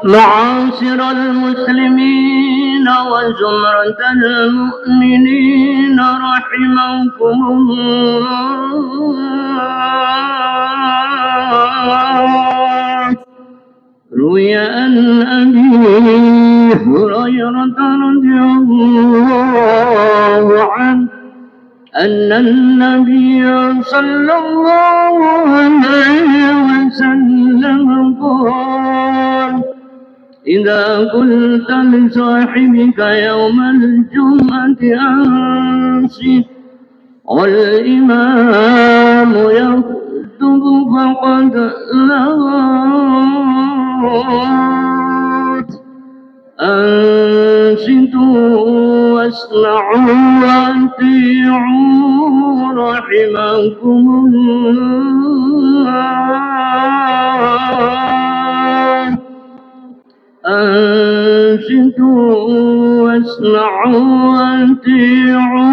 معاشر المسلمين وزمرة المؤمنين رحمكم الله. روي عن أبي هريرة رضي الله عنه أن النبي صلى الله عليه وسلم قال: إذا قلت لصاحبك يوم الجمعة أنصت والإمام يخطب فقد لغوت. أنصتوا واسمعوا وأطيعوا رحمكم الله. أنصتوا واسمعوا وأطيعوا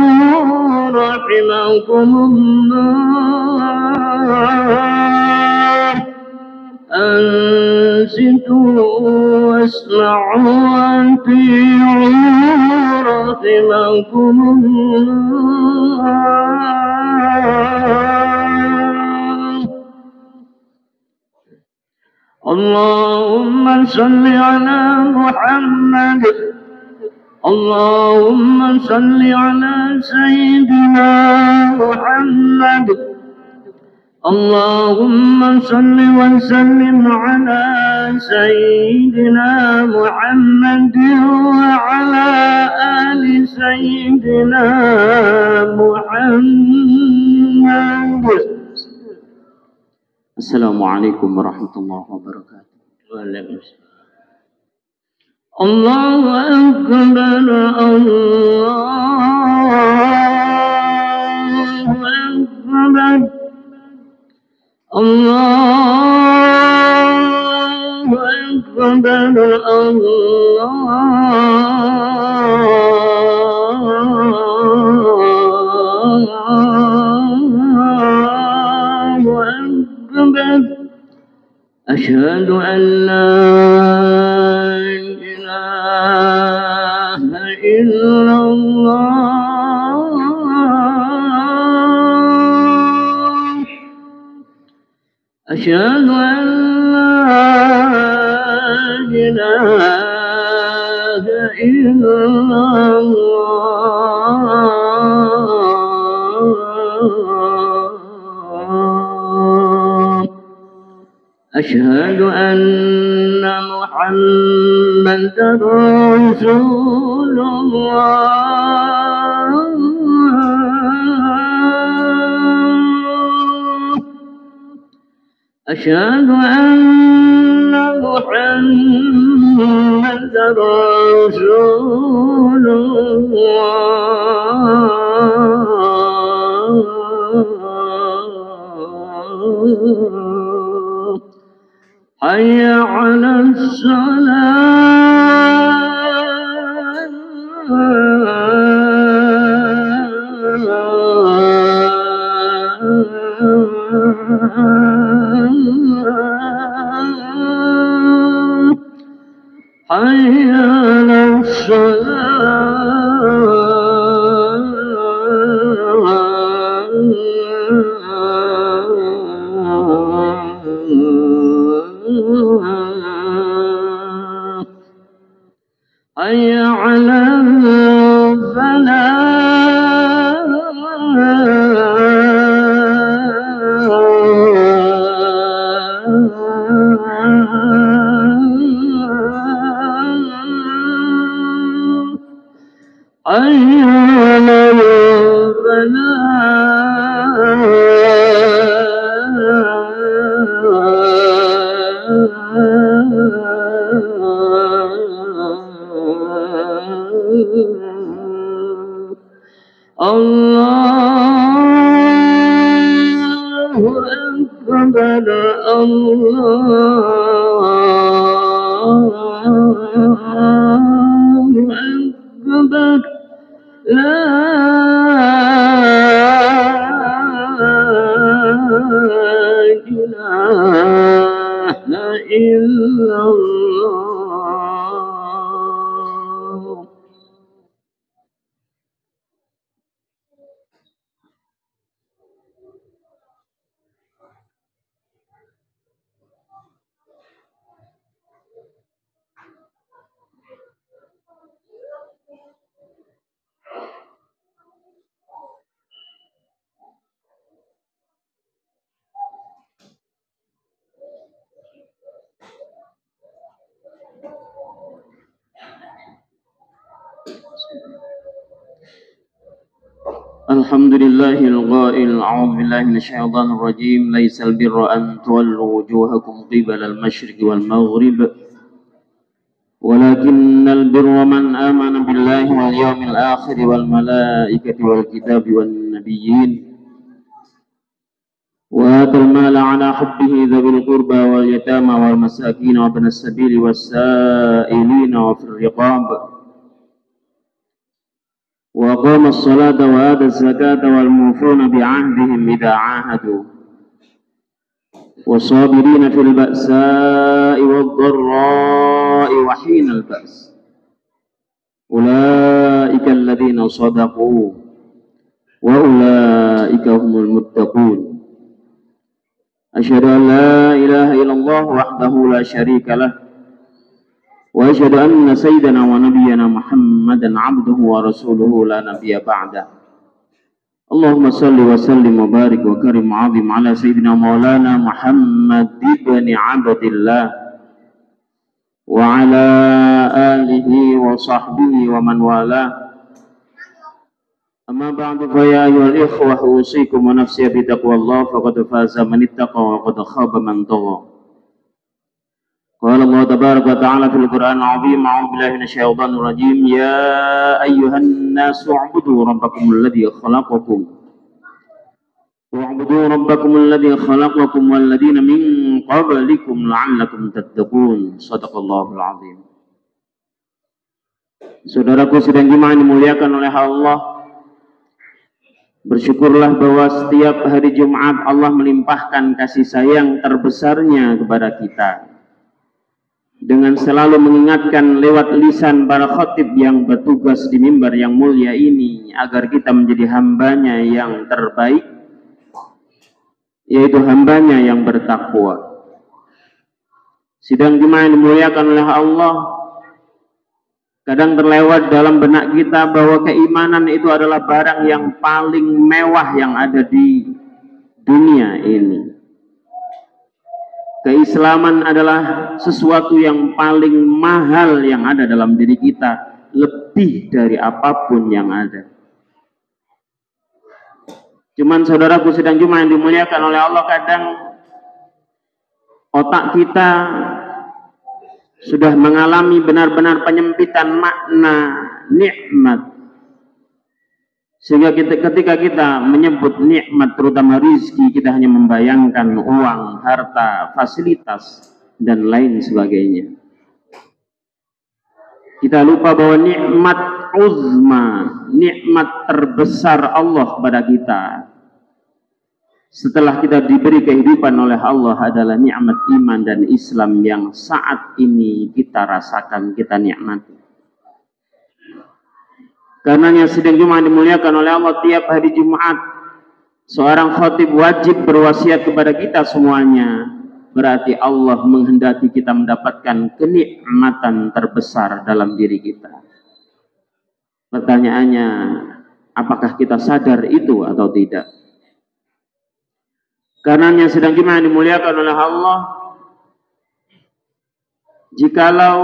رحمكم الله. أنصتوا واسمعوا وأطيعوا رحمكم الله. اللهم صل على محمد. اللهم صل على سيدنا محمد. اللهم صل وسلم على سيدنا محمد وعلى آل سيدنا محمد. السلام عليكم ورحمة الله وبركاته. الله أكبر. الله أكبر. الله أكبر. الله أكبر. أشهد أن لا إله إلا الله. أشهد أن لا إله إلا الله. أشهد أن محمدا رسول الله. أشهد أن محمدا رسول الله. حي على حي على حي على الله أكبر. الله أكبر. لا إله إلا الله. الحمد لله القائل أعوذ بالله من الشيطان الرجيم ليس البر أن تولوا وجوهكم قبل المشرق والمغرب ولكن البر من آمن بالله واليوم الآخر والملائكة والكتاب والنبيين وآتى المال على حبه ذوي القربى واليتامى والمساكين وابن السبيل والسائلين وفي الرقاب وأقام الصلاة وآتى الزكاة والموفون بعهدهم إذا عاهدوا والصابرين في البأساء والضراء وحين البأس أولئك الذين صدقوا وأولئك هم المتقون أشهد أن لا إله إلا الله وحده لا شريك له وأشهد أن سيدنا ونبينا محمدا عبده ورسوله لا نبي بعده اللهم صل وسلم وبارك وكرم وعظم على سيدنا مولانا محمد بن عبد الله وعلى آله وصحبه ومن والاه أما بعد فيا أيها الإخوة أوصيكم ونفسي بتقوى الله فقد فاز من اتقى وقد خاب من طغى قال الله تبارك وتعالى في القرآن العظيم أعوذ بالله من الشيطان الرجيم يا أيها الناس اعبدوا ربكم الذي خلقكم والذين من قبلكم لعلكم تتقون صدق الله العظيم. Saudaraku sedang jemaah dimuliakan oleh Allah, bersyukurlah bahwa setiap hari Jumat Allah melimpahkan kasih sayang terbesarnya kepada kita dengan selalu mengingatkan lewat lisan para khatib yang bertugas di mimbar yang mulia ini agar kita menjadi hambanya yang terbaik, yaitu hambanya yang bertakwa. Sidang jemaah yang dimuliakan oleh Allah, kadang terlewat dalam benak kita bahwa keimanan itu adalah barang yang paling mewah yang ada di dunia ini. Keislaman adalah sesuatu yang paling mahal yang ada dalam diri kita, lebih dari apapun yang ada. Cuman saudaraku sedang jemaah yang dimuliakan oleh Allah, kadang otak kita sudah mengalami benar-benar penyempitan makna nikmat, sehingga ketika kita menyebut nikmat terutama rizki, kita hanya membayangkan uang, harta, fasilitas, dan lain sebagainya. Kita lupa bahwa nikmat uzma, nikmat terbesar Allah kepada kita setelah kita diberi kehidupan oleh Allah adalah nikmat iman dan Islam yang saat ini kita rasakan, kita nikmati. Karenanya sedang Jumat dimuliakan oleh Allah, tiap hari Jumat seorang khatib wajib berwasiat kepada kita semuanya. Berarti Allah menghendaki kita mendapatkan kenikmatan terbesar dalam diri kita. Pertanyaannya, apakah kita sadar itu atau tidak? Karenanya sedang Jumat dimuliakan oleh Allah, jikalau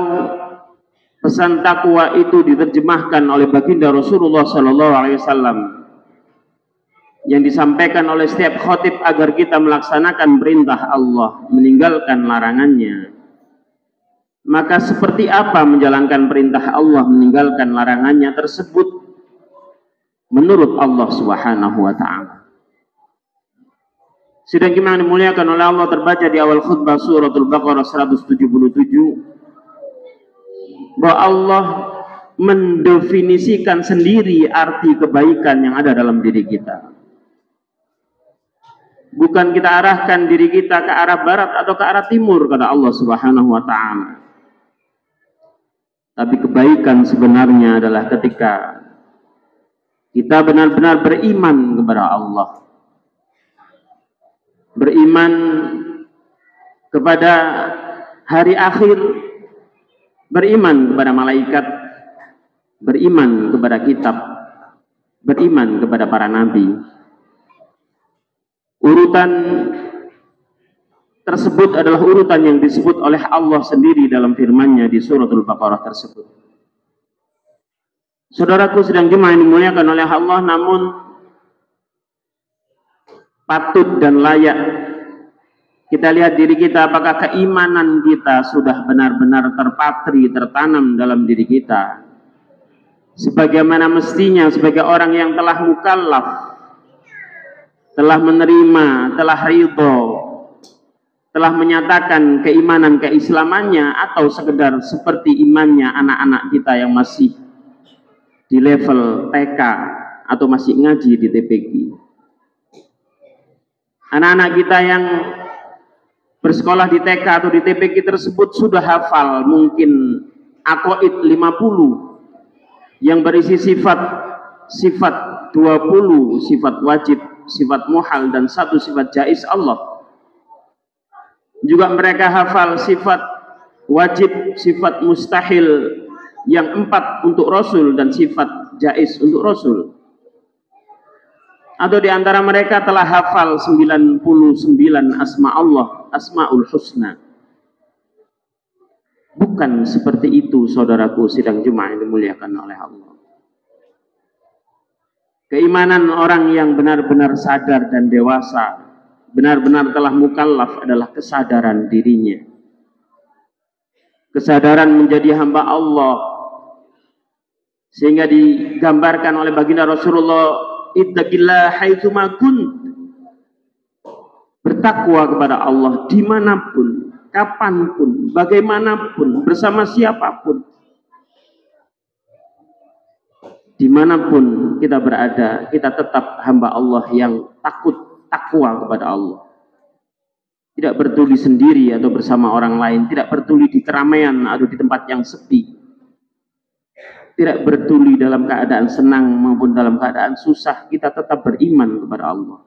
pesan takwa itu diterjemahkan oleh baginda Rasulullah SAW yang disampaikan oleh setiap khatib agar kita melaksanakan perintah Allah, meninggalkan larangannya, maka seperti apa menjalankan perintah Allah, meninggalkan larangannya tersebut menurut Allah Subhanahu wa Ta'ala? Sidang yang dimuliakan oleh Allah, terbaca di awal khutbah suratul Baqarah 177 bahwa Allah mendefinisikan sendiri arti kebaikan yang ada dalam diri kita. Bukan kita arahkan diri kita ke arah barat atau ke arah timur, kata Allah Subhanahu wa Ta'ala. Tapi kebaikan sebenarnya adalah ketika kita benar-benar beriman kepada Allah, beriman kepada hari akhir, beriman kepada malaikat, beriman kepada kitab, beriman kepada para nabi. Urutan tersebut adalah urutan yang disebut oleh Allah sendiri dalam firman-Nya di suratul Baqarah tersebut. Saudaraku sedang jemaah yang dimuliakan oleh Allah, namun patut dan layak kita lihat diri kita, apakah keimanan kita sudah benar-benar terpatri, tertanam dalam diri kita sebagaimana mestinya, sebagai orang yang telah mukallaf, telah menerima, telah ridho, telah menyatakan keimanan keislamannya, atau sekedar seperti imannya anak-anak kita yang masih di level TK atau masih ngaji di TPG. Anak-anak kita yang bersekolah di TK atau di TPG tersebut sudah hafal mungkin aqaid 50 yang berisi sifat 20, sifat wajib, sifat muhal, dan 1 sifat jaiz Allah. Juga mereka hafal sifat wajib, sifat mustahil yang 4 untuk Rasul dan sifat jaiz untuk Rasul. Atau di antara mereka telah hafal 99 asma Allah, asmaul husna. Bukan seperti itu, saudaraku sidang Jumat yang dimuliakan oleh Allah. Keimanan orang yang benar-benar sadar dan dewasa, benar-benar telah mukallaf, adalah kesadaran dirinya, kesadaran menjadi hamba Allah, sehingga digambarkan oleh baginda Rasulullah, ittaqillah haitsuma kunt, bertakwa kepada Allah dimanapun, kapanpun, bagaimanapun, bersama siapapun, dimanapun kita berada, kita tetap hamba Allah yang takwa kepada Allah. Tidak peduli sendiri atau bersama orang lain, tidak peduli di keramaian atau di tempat yang sepi, tidak peduli dalam keadaan senang maupun dalam keadaan susah, kita tetap beriman kepada Allah.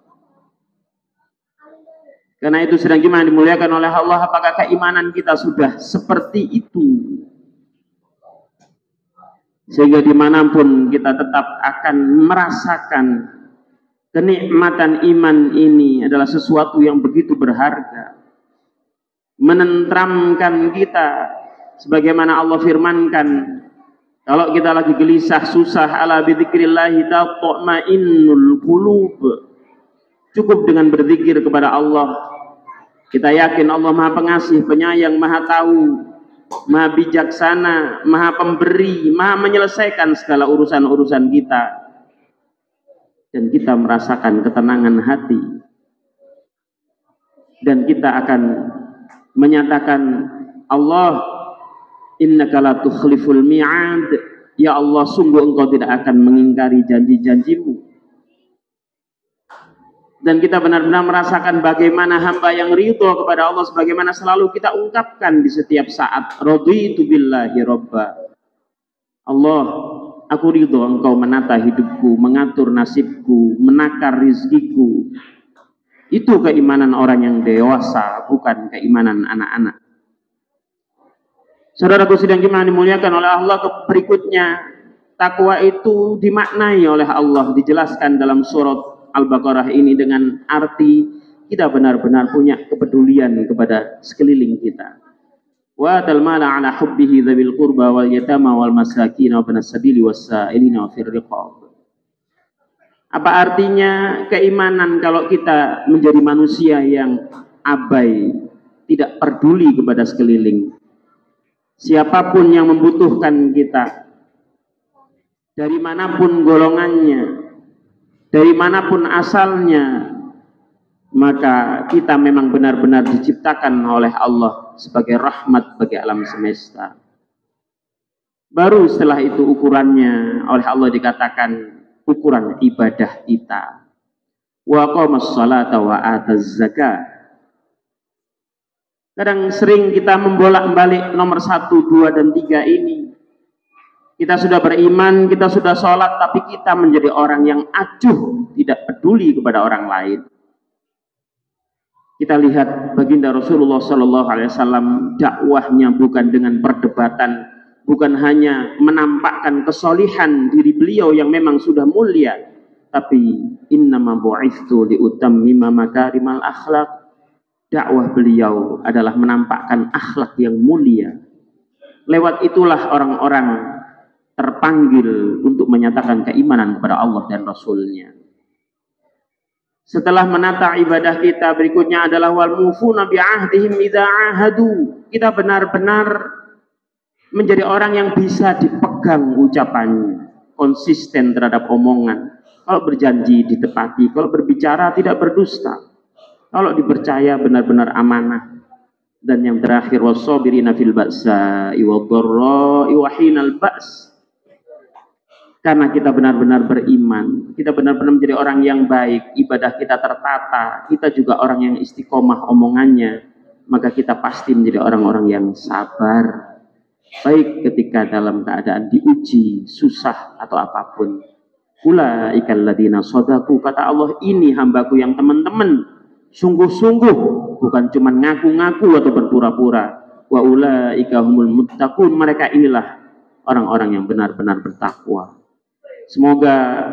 Karena itu sedang gimana dimuliakan oleh Allah, apakah keimanan kita sudah seperti itu? Sehingga dimanapun kita tetap akan merasakan kenikmatan iman ini adalah sesuatu yang begitu berharga, menenteramkan kita, sebagaimana Allah firmankan, kalau kita lagi gelisah, susah, ala bidzikrillahi tatma'innul qulub. Cukup dengan berzikir kepada Allah. Kita yakin Allah Maha Pengasih, Penyayang, Maha Tahu, Maha Bijaksana, Maha Pemberi, Maha menyelesaikan segala urusan-urusan kita. Dan kita merasakan ketenangan hati. Dan kita akan menyatakan, Allah, innaka la tukhliful mi'ad, ya Allah, sungguh engkau tidak akan mengingkari janji-janjimu. Dan kita benar-benar merasakan bagaimana hamba yang ridho kepada Allah, sebagaimana selalu kita ungkapkan di setiap saat, raditu billahi robba. Allah, aku ridho engkau menata hidupku, mengatur nasibku, menakar rizkiku. Itu keimanan orang yang dewasa, bukan keimanan anak-anak. Saudaraku sidang gimana dimuliakan oleh Allah, berikutnya takwa itu dimaknai oleh Allah, dijelaskan dalam surat Al-Baqarah ini dengan arti kita benar-benar punya kepedulian kepada sekeliling kita. Wa atal mala ala hubbihi dzawil qurba wal yatama wal masakin wa ibnas sabili was-sa'ilina wa fir riqab. Apa artinya keimanan kalau kita menjadi manusia yang abai, tidak peduli kepada sekeliling? Siapapun yang membutuhkan kita, dari manapun golongannya, dari manapun asalnya, maka kita memang benar-benar diciptakan oleh Allah sebagai rahmat bagi alam semesta. Baru setelah itu ukurannya oleh Allah dikatakan ukuran ibadah kita. Wa aqamas salata wa ataz zakah. Kadang sering kita membolak-balik nomor 1, 2, dan 3 ini. Kita sudah beriman, kita sudah sholat, tapi kita menjadi orang yang acuh, tidak peduli kepada orang lain. Kita lihat baginda Rasulullah SAW, dakwahnya bukan dengan perdebatan, bukan hanya menampakkan kesolihan diri beliau yang memang sudah mulia, tapi innama bu'itsu liutammima makarimal akhlak. Dakwah beliau adalah menampakkan akhlak yang mulia. Lewat itulah orang-orang terpanggil untuk menyatakan keimanan kepada Allah dan Rasul-Nya. Setelah menata ibadah kita, berikutnya adalah wal mufuna bi ahdihim idza ahadu. Kita benar-benar menjadi orang yang bisa dipegang ucapannya, konsisten terhadap omongan. Kalau berjanji ditepati, kalau berbicara tidak berdusta, kalau dipercaya benar-benar amanah. Dan yang terakhir wasabirina fil ba'sa'i wadh-dharra'i wa hinal ba's. Karena kita benar-benar beriman, kita benar-benar menjadi orang yang baik, ibadah kita tertata, kita juga orang yang istiqomah omongannya, maka kita pasti menjadi orang-orang yang sabar. Baik ketika dalam keadaan diuji, susah atau apapun. Ulaikal ladzina shadaku, kata Allah, ini hambaku yang teman-teman sungguh-sungguh, bukan cuma ngaku-ngaku atau berpura-pura. Wa ulaika humul muttaqun, mereka inilah orang-orang yang benar-benar bertakwa. Semoga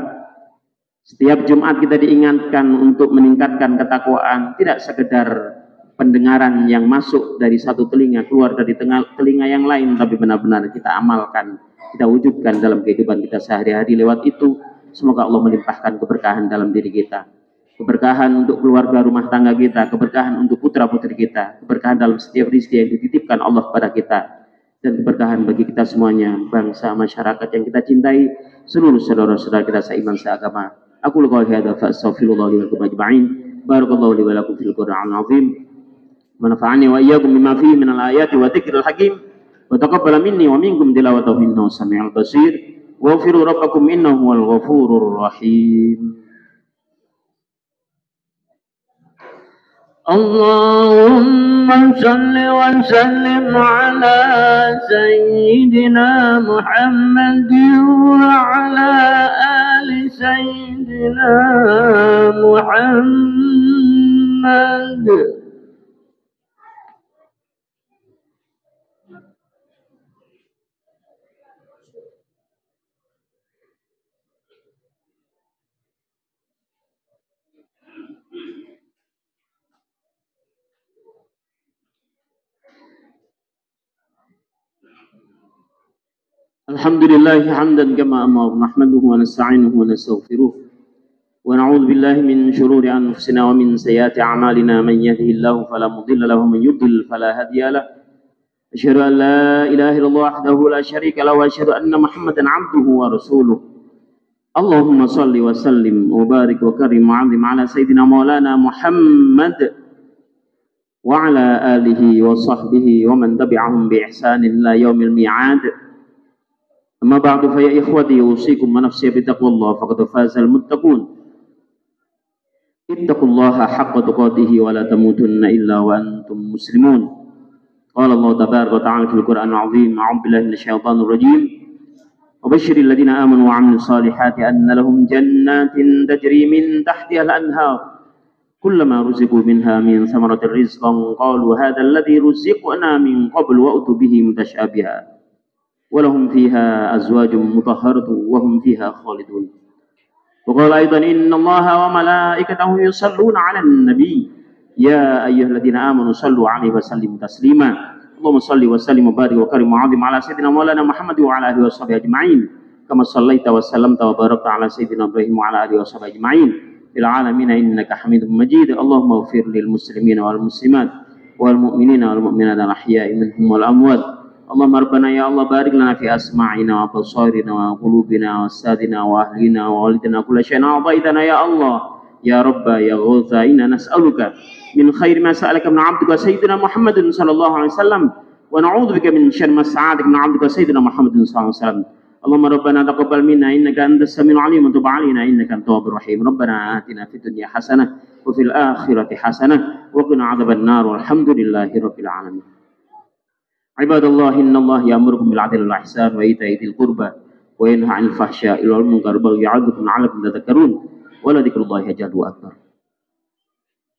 setiap Jumat kita diingatkan untuk meningkatkan ketakwaan, tidak sekedar pendengaran yang masuk dari satu telinga keluar dari telinga yang lain, tapi benar-benar kita amalkan, kita wujudkan dalam kehidupan kita sehari-hari. Lewat itu semoga Allah melimpahkan keberkahan dalam diri kita, keberkahan untuk keluarga rumah tangga kita, keberkahan untuk putra-putri kita, keberkahan dalam setiap rezeki yang dititipkan Allah kepada kita, dan keberkahan bagi kita semuanya, bangsa, masyarakat yang kita cintai, seluruh saudara-saudara kita seiman seagama. Aku qouli hadza fa astaghfirullah li wa lakum ajma'in. Barakallahu li wa lakum fil Qur'anil azim. Manafa'ani wa iyyakum bima fihi minal ayati wa dzikril hakim. Wa taqabbal minni wa minkum tilawatahu innahu samiul basir. Waghfiru rabbakum innahu huwal ghafurur rahim. Allahumma salli wa sallim ala sayyidina Muhammadin wa ala ali sayyidina Muhammad. Alhamdulillah hamdan kama amar, nahmaduhu wa nasta'inuhu wa nastaghfiruh wa na'udzu billahi min shururi anfusina wa min sayyiati a'malina, man yahdihillahu fala mudilla lahu wa man yudlil fala hadiya lahu. Asyhadu an la ilaha illallah wahdahu la syarika lahu wa asyhadu anna Muhammadan 'abduhu wa rasuluh. Allahumma shalli wa sallim wa barik wa karim wa 'azim ala sayyidina maulana Muhammad wa ala alihi wa sahbihi wa man tabi'ahum bi ihsanin ila yaumil mi'ad. Amma ba'du fa ya ikhwati usikum wa nafsi bittaqwallah faqad fazal muttaqun. Ittaqullaha haqqa tuqatih wa la tamutunna illa wa antum muslimun. Qala Allah tabaraka wa ta'ala fil Qur'anil 'azim, a'udzu billahi minasyaitonir rajim. Wa basyiril ladzina amanu wa 'amilus solihati anna lahum jannatin tajri min tahtiha al-anhar. Kullama ruziqu minha min thamaratir rizqan qalu hadha alladhi ruziqna min qablu wa utubihi mutasyabiha. ولهم فيها أزواج مطهرة وهم فيها خالدون. وقال أيضا إن الله وملائكته يصلون على النبي يا أيها الذين آمنوا صلوا عليه وسلموا تسليما. اللهم صل وسلم وبارك وكرم وعظم على سيدنا مولانا محمد وعلى آله وصحبه أجمعين كما صليت وسلمت وباركت على سيدنا إبراهيم وعلى آله وصحبه أجمعين في العالمين إنك حميد مجيد. اللهم اغفر للمسلمين والمسلمات والمؤمنين والمؤمنات الأحياء منهم والأموات. Allahumma rabbana ya Allah barik lana fi asma'ina wa absarina wa qulubina wa sadina wa ahlina wa walidina kulla syai'in a'taitana ya Allah ya Rabba ya Ghawtha inna nas'aluka min khairi ma sa'alaka min 'abdika sayyidina Muhammadin sallallahu alaihi wasallam wa na'udzubika min syarri ma sa'alaka min 'abdika sayyidina Muhammadin sallallahu alaihi wasallam. Allahumma rabbana taqabbal minna innaka antas samiul 'alim wa tub 'alaina innaka antat tawwabur rahim. Rabbana atina fid dunya hasanah wa fil akhirati hasanah wa qina 'adzaban nar. Walhamdulillahi rabbil alamin. Ibadallah innallaha ya'murukum bil 'adli wal ihsan wa ita'i dzil qurba wa yanha 'anil fahsya'i wal munkari wa ya'idzukum la'allakum tadhakkarun wa la dzikrullahi akbar.